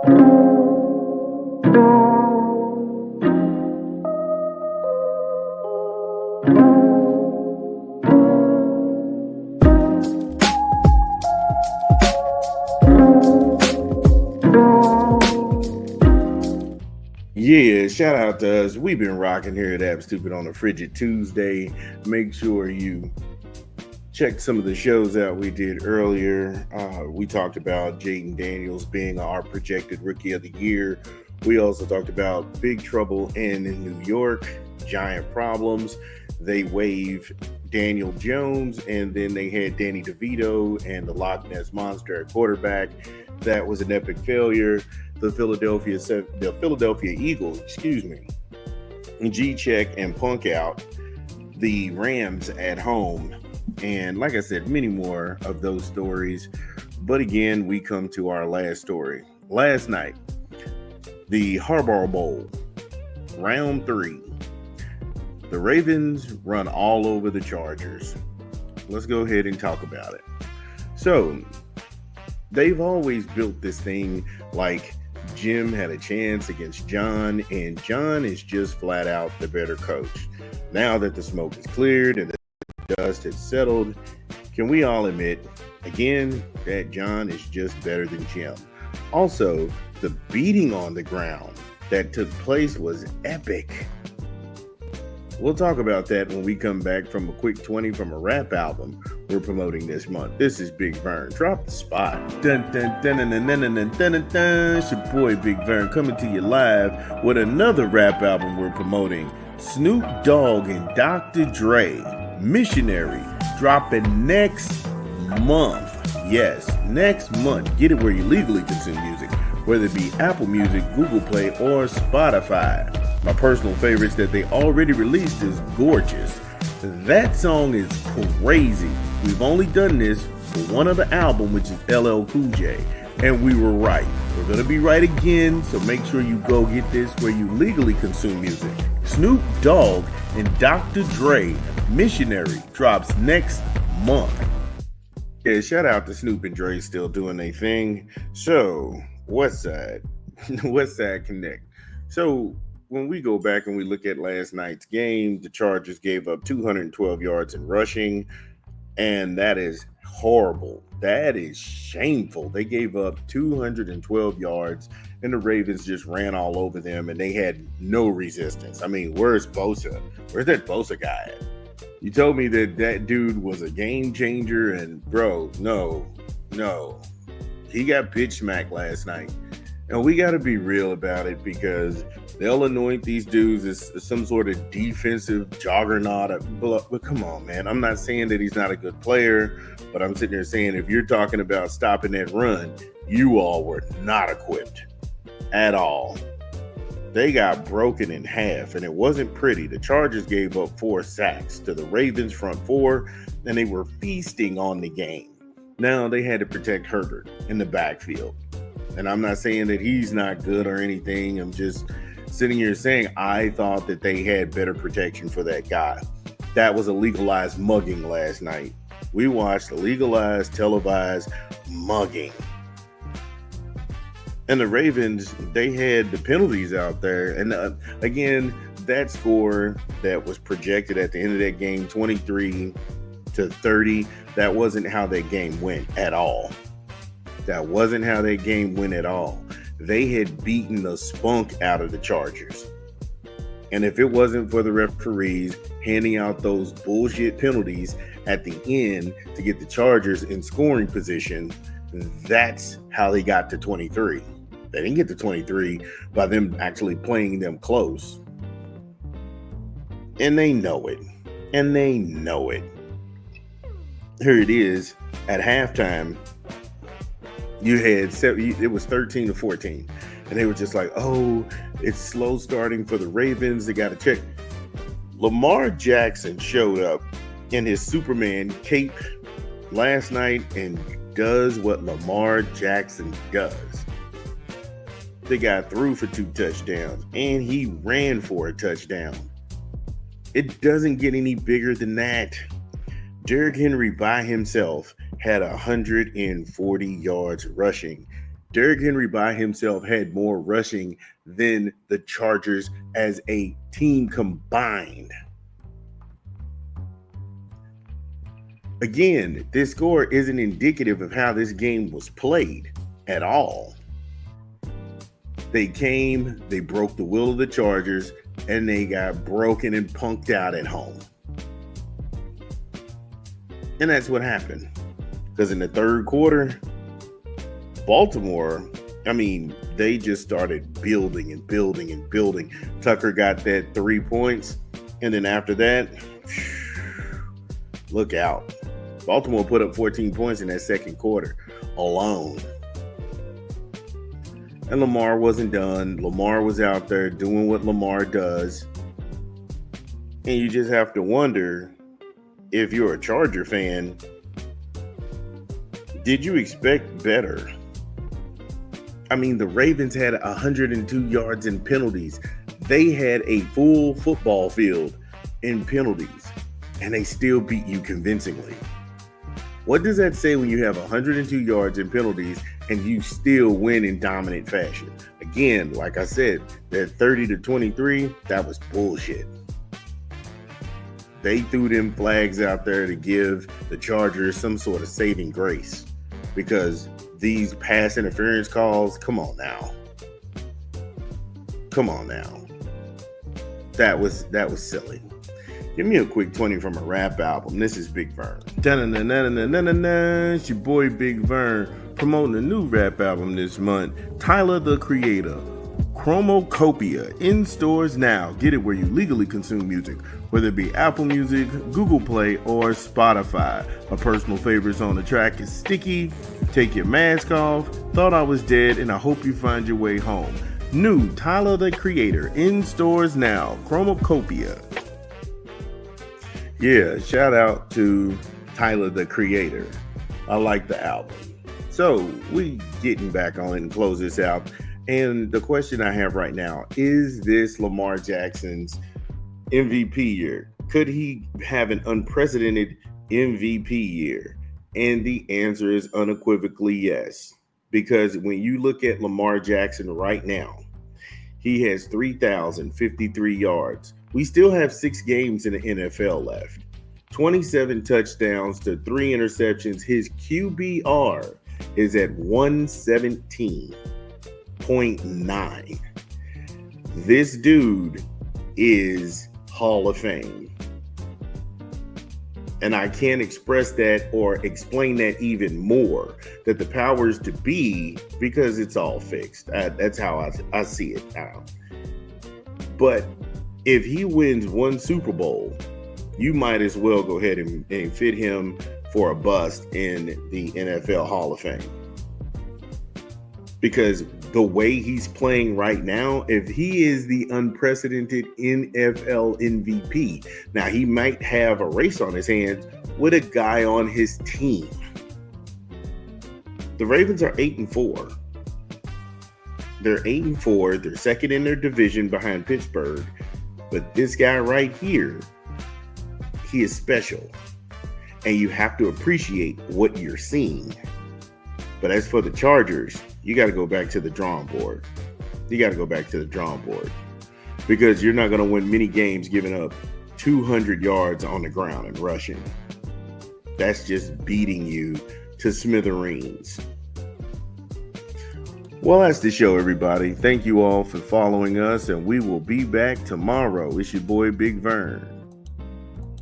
Yeah, shout out to us. We've been rocking here at App Stupid on a Frigid Tuesday. Make sure you check some of the shows out we did earlier. We talked about Jaden Daniels being our projected Rookie of the Year. We also talked about Big Trouble in New York, giant problems. They waived Daniel Jones, and then they had Danny DeVito and the Loch Ness Monster at quarterback. That was an epic failure. The Philadelphia Eagles, G-check and punk out the Rams at home. And like I said, many more of those stories. But again, we come to our last story. Last night, the Harbaugh Bowl, round 3. The Ravens run all over the Chargers. Let's go ahead and talk about it. So, they've always built this thing like Jim had a chance against John, and John is just flat out the better coach. Now that the smoke is cleared and the dust has settled, can we all admit, again, that John is just better than Jim? Also, the beating on the ground that took place was epic. We'll talk about that when we come back from a quick 20 from a rap album we're promoting this month. This is Big Vern. Drop the spot. Dun, dun, dun, dun, dun, dun, dun, dun, dun, dun. It's your boy Big Vern coming to you live with another rap album we're promoting. Snoop Dogg and Dr. Dre, Missionary, dropping next month. Yes, next month. Get it where you legally consume music, whether it be Apple Music, Google Play, or Spotify. My personal favorites that they already released is Gorgeous. That song is crazy. We've only done this for one other album, which is LL Cool J, and we were right. We're going to be right again, so make sure you go get this where you legally consume music. Snoop Dogg and Dr. Dre, Missionary, drops next month. Yeah, shout out to Snoop and Dre still doing their thing. So, Westside Connect. So, when we go back and we look at last night's game, the Chargers gave up 212 yards in rushing, and that is horrible. That is shameful. They gave up 212 yards, and the Ravens just ran all over them, and they had no resistance. I mean, where's Bosa? Where's that Bosa guy at? You told me that dude was a game changer, and bro, no. He got bitch smacked last night. And we got to be real about it because they'll anoint these dudes as some sort of defensive juggernaut. But come on, man. I'm not saying that he's not a good player, but I'm sitting there saying if you're talking about stopping that run, you all were not equipped at all. They got broken in half, and it wasn't pretty. The Chargers gave up 4 sacks to the Ravens' front 4, and they were feasting on the game. Now they had to protect Herbert in the backfield. And I'm not saying that he's not good or anything. I'm just sitting here saying I thought that they had better protection for that guy. That was a legalized mugging last night. We watched a legalized, televised mugging. And the Ravens, they had the penalties out there. And again, that score that was projected at the end of that game, 23-30, that wasn't how that game went at all. That wasn't how that game went at all. They had beaten the spunk out of the Chargers. And if it wasn't for the referees handing out those bullshit penalties at the end to get the Chargers in scoring position, that's how they got to 23. They didn't get to 23 by them actually playing them close. And they know it. Here it is at halftime. You had it was 13-14, and they were just like, "Oh, it's slow starting for the Ravens. They got to check." LaMar Jackson showed up in his Superman cape last night and does what LaMar Jackson does. The guy threw for 2 touchdowns, and he ran for a touchdown. It doesn't get any bigger than that. Derrick Henry by himself had 140 yards rushing. Derrick Henry by himself had more rushing than the Chargers as a team combined. Again, this score isn't indicative of how this game was played at all. They came, they broke the will of the Chargers, and they got broken and punked out at home. And that's what happened. Because in the third quarter, Baltimore, they just started building and building and building. Tucker got that 3 points. And then after that, look out. Baltimore put up 14 points in that second quarter alone. And Lamar wasn't done. Lamar was out there doing what Lamar does. And you just have to wonder, if you're a Charger fan, did you expect better? The Ravens had 102 yards in penalties. They had a full football field in penalties, and they still beat you convincingly. What does that say when you have 102 yards in penalties and you still win in dominant fashion? Again, like I said, that 30-23, that was bullshit. They threw them flags out there to give the Chargers some sort of saving grace, because these pass interference calls, come on now. That was silly. Give me a quick 20 from a rap album. This is Big Vern. It's your boy Big Vern promoting a new rap album this month. Tyler the Creator. Chromocopia in stores now. Get it where you legally consume music, whether it be Apple Music, Google Play, or Spotify. My personal favorites on the track is Sticky, Take Your Mask Off, Thought I Was Dead, and I Hope You Find Your Way Home. New Tyler the Creator in stores now. Chromocopia. Yeah, shout out to Tyler the Creator. I like the album. So we getting back on it and close this out. And the question I have right now, is this LaMar Jackson's MVP year? Could he have an unprecedented MVP year? And the answer is unequivocally yes. Because when you look at LaMar Jackson right now, he has 3,053 yards. We still have 6 games in the NFL left. 27 touchdowns to 3 interceptions. His QBR is at 117.9. This dude is Hall of Fame. And I can't express that or explain that even more, that the powers to be, because it's all fixed. That's how I see it now. But if he wins one Super Bowl, you might as well go ahead and fit him for a bust in the NFL Hall of Fame. Because the way he's playing right now, if he is the unprecedented NFL MVP, now he might have a race on his hands with a guy on his team. The Ravens are 8-4. They're 8-4. They're second in their division behind Pittsburgh. But this guy right here, he is special. And you have to appreciate what you're seeing. But as for the Chargers, you got to go back to the drawing board. Because you're not going to win many games giving up 200 yards on the ground and rushing. That's just beating you to smithereens. Well, that's the show, everybody. Thank you all for following us, and we will be back tomorrow. It's your boy, Big Vern.